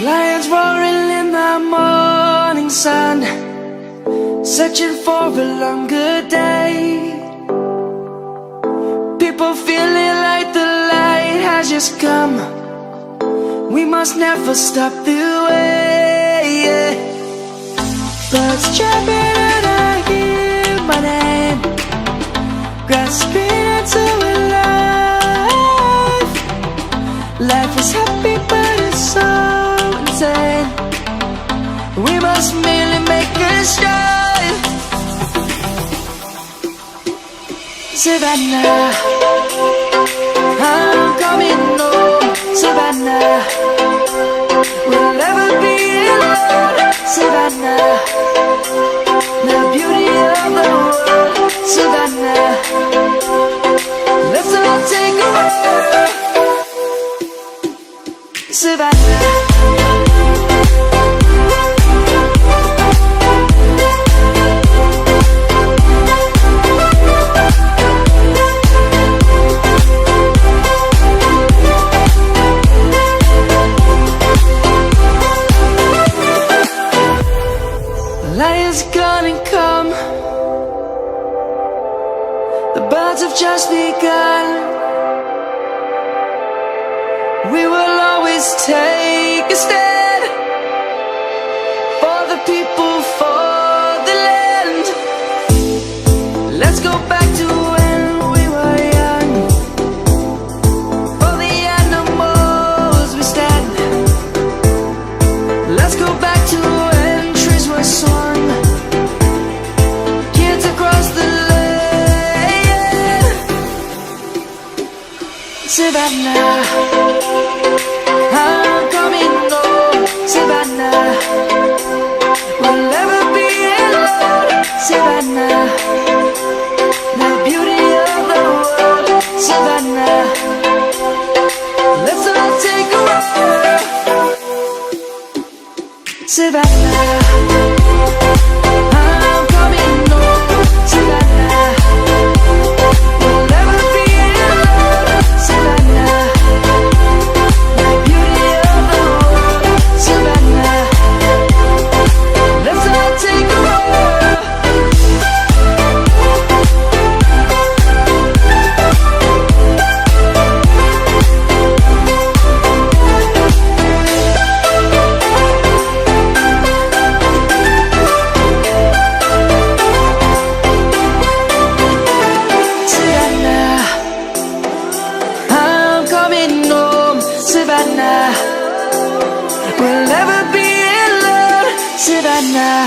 Lions roaring in the morning sun, searching for a longer day. People feeling like the light has just come. We must never stop the way. Birds chirping and I hear my name, grasping into a life. Life is happy but it's so insane. We must merely make a start. Savannah, I'm coming home. Savannah, we'll never be alone. Savannah, the beauty of the world. Savannah, let's all take a walk. Savannah, lion's gonna come. The birds have just begun. We will always take a stand for the people, for the land. Let's go back to when we were young. For the animals we stand. Let's go back to when trees were swung, kids across the land. Savannah, I'm coming home. Savannah, we'll never be alone. Savannah, the beauty of the world. Savannah, let's all take a walk. Savannah, I'm coming home. Savannah, we'll never be alone. Savannah, the beauty of the world. Savannah, let's all take a walk. Savannah, I'm coming home. Savannah, we'll never be alone. Savannah.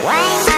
Why